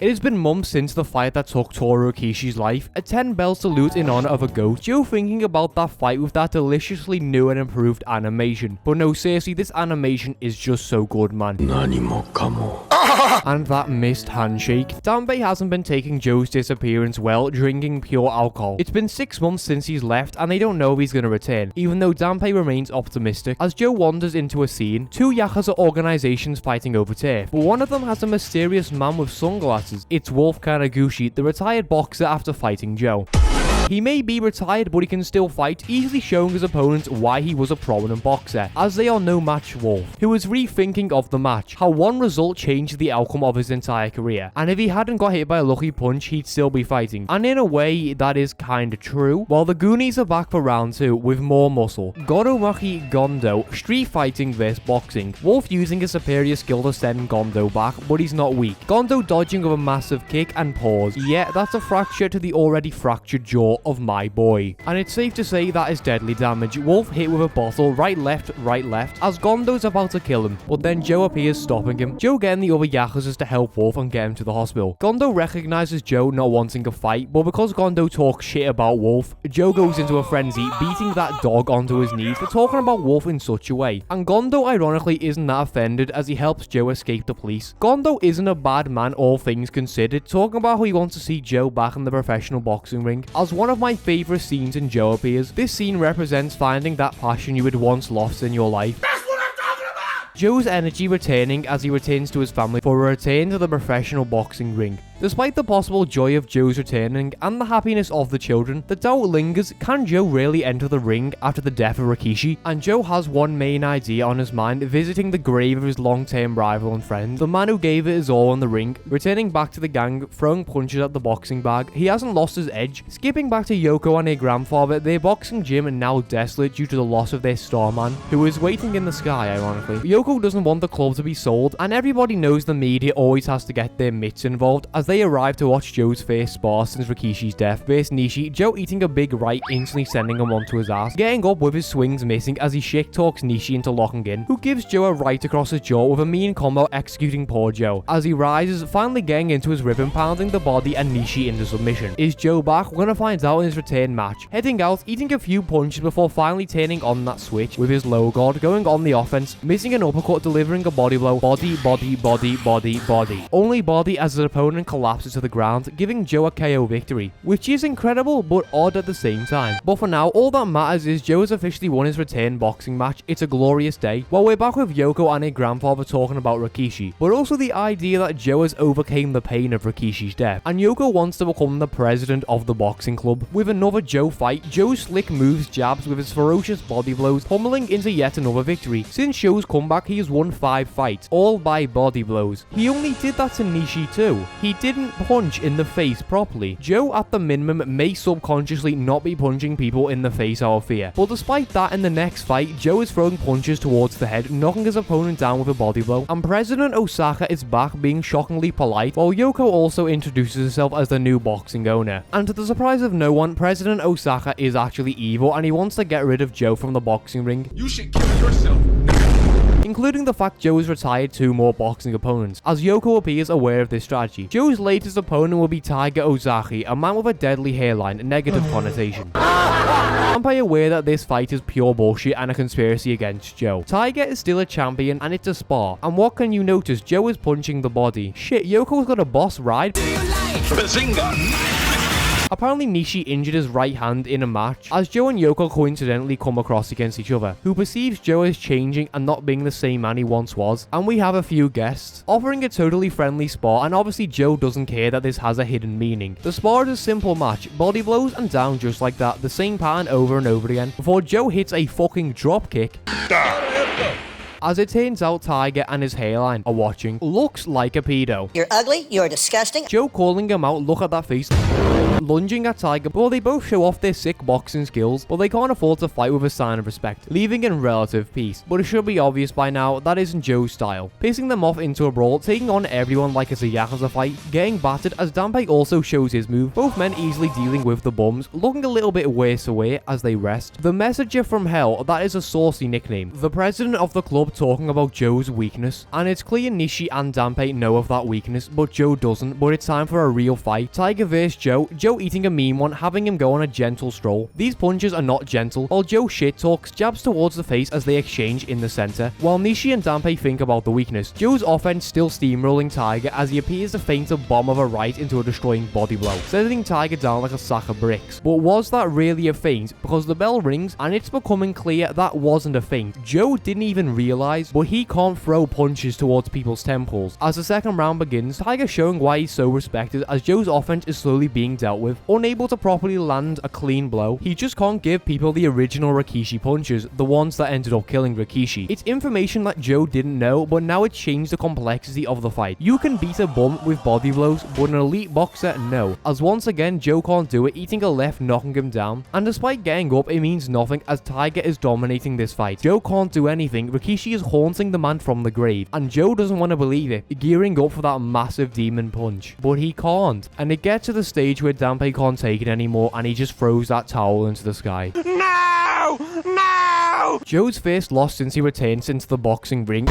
It has been months since the fight that took Toru Rikishi's life, a 10-bell salute in honor of a goat. Joe thinking about that fight with that deliciously new and improved animation. But no, seriously, this animation is just so good, man. And that missed handshake. Danbei hasn't been taking Joe's disappearance well, drinking pure alcohol. It's been 6 months since he's left, and they don't know if he's gonna return, even though Danbei remains optimistic. As Joe wanders into a scene, two Yakuza organizations fighting over turf, but one of them has a mysterious man with sunglasses. It's Wolf Kaguchi, the retired boxer after fighting Joe. He may be retired, but he can still fight, easily showing his opponents why he was a prominent boxer, as they are no match for Wolf, who is rethinking of the match, how one result changed the outcome of his entire career, and if he hadn't got hit by a lucky punch, he'd still be fighting. And in a way, that is kinda true. While the Goonies are back for round 2 with more muscle. Goromaki Gondo, street fighting vs boxing. Wolf using his superior skill to send Gondo back, but he's not weak. Gondo dodging with a massive kick and pause. Yeah, that's a fracture to the already fractured jaw of my boy. And it's safe to say that is deadly damage. Wolf hit with a bottle, right left, as Gondo's about to kill him, but then Joe appears stopping him. Joe getting the other Yakuzas to help Wolf and get him to the hospital. Gondo recognizes Joe not wanting a fight, but because Gondo talks shit about Wolf, Joe goes into a frenzy, beating that dog onto his knees for talking about Wolf in such a way. And Gondo ironically isn't that offended as he helps Joe escape the police. Gondo isn't a bad man, all things considered, talking about how he wants to see Joe back in the professional boxing ring. As one of my favorite scenes in Joe appears, this scene represents finding that passion you had once lost in your life. Joe's energy returning as he returns to his family for a return to the professional boxing ring. Despite the possible joy of Joe's returning and the happiness of the children, the doubt lingers, can Joe really enter the ring after the death of Rikishi? And Joe has one main idea on his mind, visiting the grave of his long-term rival and friend, the man who gave it his all in the ring, returning back to the gang, throwing punches at the boxing bag. He hasn't lost his edge. Skipping back to Yoko and her grandfather, their boxing gym are now desolate due to the loss of their star man, who is waiting in the sky, ironically. Yoko doesn't want the club to be sold, and everybody knows the media always has to get their mitts involved as they arrive to watch Joe's first spar since Rikishi's death. Versus Nishi, Joe eating a big right, instantly sending him onto his ass, getting up with his swings missing as he shit talks Nishi into locking in, who gives Joe a right across his jaw with a mean combo executing poor Joe. As he rises, finally getting into his rhythm, pounding the body and Nishi into submission. Is Joe back? We're gonna find out in his return match. Heading out, eating a few punches before finally turning on that switch with his low guard, going on the offense, missing an uppercut, delivering a body blow, body. Only body as his opponent collapses to the ground, giving Joe a KO victory, which is incredible but odd at the same time. But for now, all that matters is Joe has officially won his return boxing match. It's a glorious day. While we're back with Yoko and her grandfather talking about Rikishi, but also the idea that Joe has overcame the pain of Rikishi's death, and Yoko wants to become the president of the boxing club. With another Joe fight, Joe's slick moves, jabs with his ferocious body blows, pummeling into yet another victory. Since Joe's comeback, he has won 5 fights, all by body blows. He only did that to Nishi too. He didn't punch in the face properly. Joe at the minimum may subconsciously not be punching people in the face out of fear, but despite that, in the next fight, Joe is throwing punches towards the head, knocking his opponent down with a body blow, and President Osaka is back being shockingly polite, while Yoko also introduces herself as the new boxing owner. And to the surprise of no one, President Osaka is actually evil and he wants to get rid of Joe from the boxing ring. You should kill yourself now. Including the fact Joe has retired 2 more boxing opponents, as Yoko appears aware of this strategy. Joe's latest opponent will be Tiger Ozaki, a man with a deadly hairline, a negative connotation. I'm pretty aware that this fight is pure bullshit and a conspiracy against Joe. Tiger is still a champion and it's a spar, and what can you notice? Joe is punching the body. Shit, Yoko's got a boss ride. Bazinga! Apparently Nishi injured his right hand in a match, as Joe and Yoko coincidentally come across against each other, who perceives Joe as changing and not being the same man he once was. And we have a few guests, offering a totally friendly spar, and obviously Joe doesn't care that this has a hidden meaning. The spar is a simple match, body blows and down just like that, the same pattern over and over again, before Joe hits a fucking drop kick. As it turns out, Tiger and his hairline are watching. Looks like a pedo. You're ugly, you're disgusting. Joe calling him out, look at that face. lunging at Tiger. Well, they both show off their sick boxing skills, but they can't afford to fight with a sign of respect, leaving in relative peace. But it should be obvious by now that isn't Joe's style, pissing them off into a brawl, taking on everyone like it's a Yakuza fight, getting battered as Danpei also shows his move, both men easily dealing with the bums, looking a little bit worse away as they rest. The Messenger from Hell, that is a saucy nickname. The president of the club talking about Joe's weakness, and it's clear Nishi and Danpei know of that weakness, but Joe doesn't. But it's time for a real fight. Tiger vs Joe, Joe eating a mean one, having him go on a gentle stroll. These punches are not gentle, while Joe shit talks, jabs towards the face as they exchange in the center. While Nishi and Danpei think about the weakness, Joe's offense still steamrolling Tiger as he appears to feint a bomb of a right into a destroying body blow, setting Tiger down like a sack of bricks. But was that really a feint? Because the bell rings and it's becoming clear that wasn't a feint. Joe didn't even realize, but he can't throw punches towards people's temples. As the second round begins, Tiger showing why he's so respected as Joe's offense is slowly being dealt with. Unable to properly land a clean blow, he just can't give people the original rikiishi punches, the ones that ended up killing Rikishi. It's information that Joe didn't know, but now it's changed the complexity of the fight. You can beat a bum with body blows, but an elite boxer, no. As once again, Joe can't do it, eating a left, knocking him down. And despite getting up, it means nothing as Tiger is dominating this fight. Joe can't do anything, Rikishi is haunting the man from the grave, and Joe doesn't want to believe it, gearing up for that massive demon punch. But he can't, and it gets to the stage where Danpei can't take it anymore, and he just throws that towel into the sky. No! No! Joe's first loss since he returned into the boxing ring.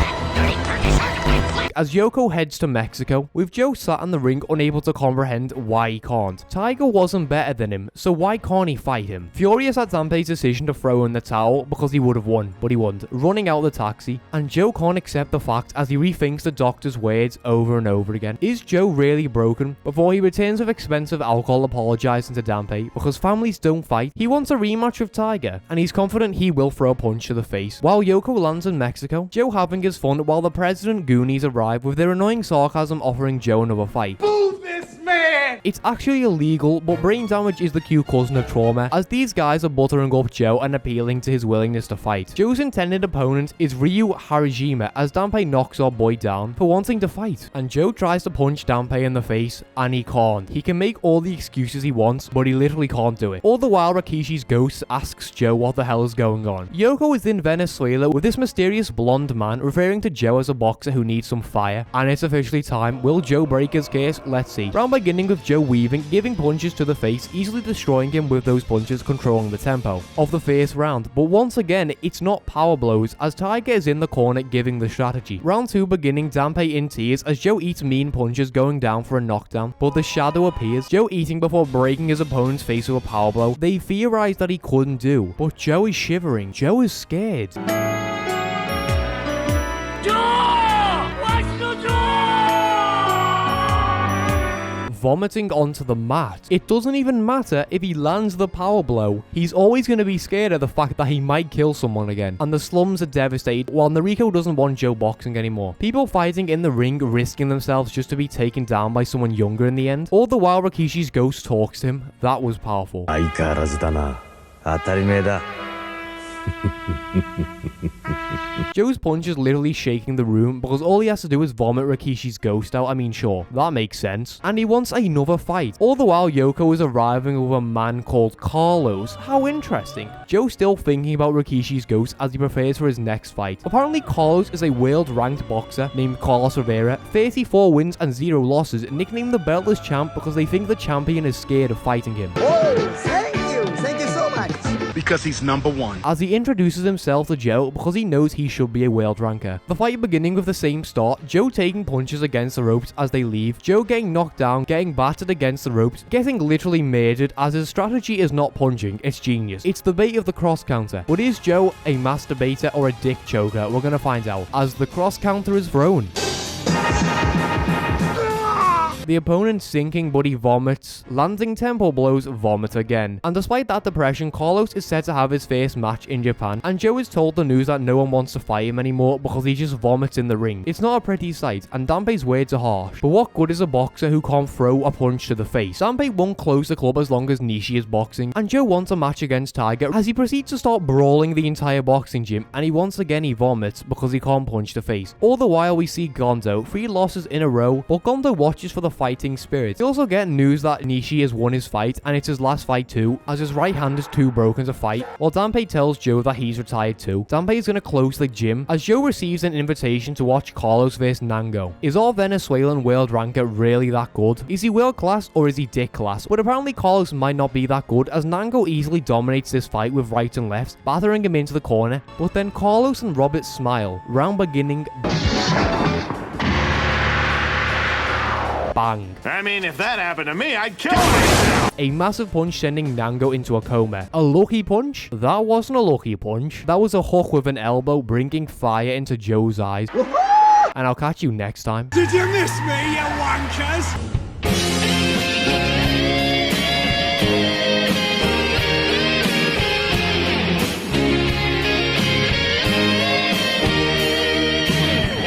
As Yoko heads to Mexico, with Joe sat in the ring unable to comprehend why he can't. Tiger wasn't better than him, so why can't he fight him? Furious at Danpei's decision to throw in the towel because he would have won, but he wouldn't, running out the taxi, and Joe can't accept the fact as he rethinks the doctor's words over and over again. Is Joe really broken? Before he returns with expensive alcohol apologizing to Danpei because families don't fight, he wants a rematch with Tiger, and he's confident he will throw a punch to the face. While Yoko lands in Mexico, Joe having his fun while the President Goonies arrive with their annoying sarcasm offering Joe another fight. Move this man! It's actually illegal, but brain damage is the cute cousin of trauma, as these guys are buttering up Joe and appealing to his willingness to fight. Joe's intended opponent is Ryu Harajima, as Danpei knocks our boy down for wanting to fight, and Joe tries to punch Danpei in the face, and he can't. He can make all the excuses he wants, but he literally can't do it. All the while, Rikishi's ghost asks Joe what the hell is going on. Yoko is in Venezuela with this mysterious blonde man referring to Joe as a boxer who needs some fire, and it's officially time. Will Joe break his curse? Let's see. Round beginning with Joe weaving, giving punches to the face, easily destroying him with those punches, controlling the tempo of the first round. But once again, it's not power blows, as Tiger is in the corner giving the strategy. Round 2 beginning, Danpei in tears as Joe eats mean punches, going down for a knockdown, but the shadow appears, Joe eating before breaking his opponent's face with a power blow they theorized that he couldn't do, but Joe is shivering. Joe is scared. Vomiting onto the mat. It doesn't even matter if he lands the power blow. He's always going to be scared of the fact that he might kill someone again. And the slums are devastated, while Nariko doesn't want Joe boxing anymore. People fighting in the ring, risking themselves just to be taken down by someone younger in the end. All the while Rikishi's ghost talks to him. That was powerful. Joe's punch is literally shaking the room because all he has to do is vomit Rikishi's ghost out. I mean, sure, that makes sense. And he wants another fight. All the while, Yoko is arriving with a man called Carlos. How interesting. Joe's still thinking about Rikishi's ghost as he prepares for his next fight. Apparently, Carlos is a world-ranked boxer named Carlos Rivera. 34 wins and 0 losses, nicknamed the beltless champ because they think the champion is scared of fighting him. Oh, thank you so much. Because he's number one. As he introduces himself to Joe because he knows he should be a world ranker. The fight beginning with the same start, Joe taking punches against the ropes as they leave, Joe getting knocked down, getting battered against the ropes, getting literally murdered as his strategy is not punching, it's genius. It's the bait of the cross counter. But is Joe a masturbator or a dick choker? We're gonna find out as the cross counter is thrown. The opponent sinking, but he vomits. Landing tempo blows, vomit again. And despite that depression, Carlos is set to have his first match in Japan, and Joe is told the news that no one wants to fight him anymore because he just vomits in the ring. It's not a pretty sight, and Danpei's words are harsh. But what good is a boxer who can't throw a punch to the face? Danpei won't close the club as long as Nishi is boxing, and Joe wants a match against Tiger as he proceeds to start brawling the entire boxing gym, and he once again vomits because he can't punch the face. All the while we see Gondo, 3 losses in a row, but Gondo watches for the fighting spirit. We also get news that Nishi has won his fight, and it's his last fight too, as his right hand is too broken to fight. While Danpei tells Joe that he's retired too, Danpei is going to close the gym as Joe receives an invitation to watch Carlos vs Nango. Is our Venezuelan world ranker really that good? Is he world class or is he dick class? But apparently Carlos might not be that good, as Nango easily dominates this fight with right and left, battering him into the corner. But then Carlos and Robert smile, round beginning. Bang. I mean, if that happened to me, I'd kill myself. A massive punch sending Nango into a coma. A lucky punch? That wasn't a lucky punch. That was a hook with an elbow, bringing fire into Joe's eyes. And I'll catch you next time. Did you miss me, you wankers?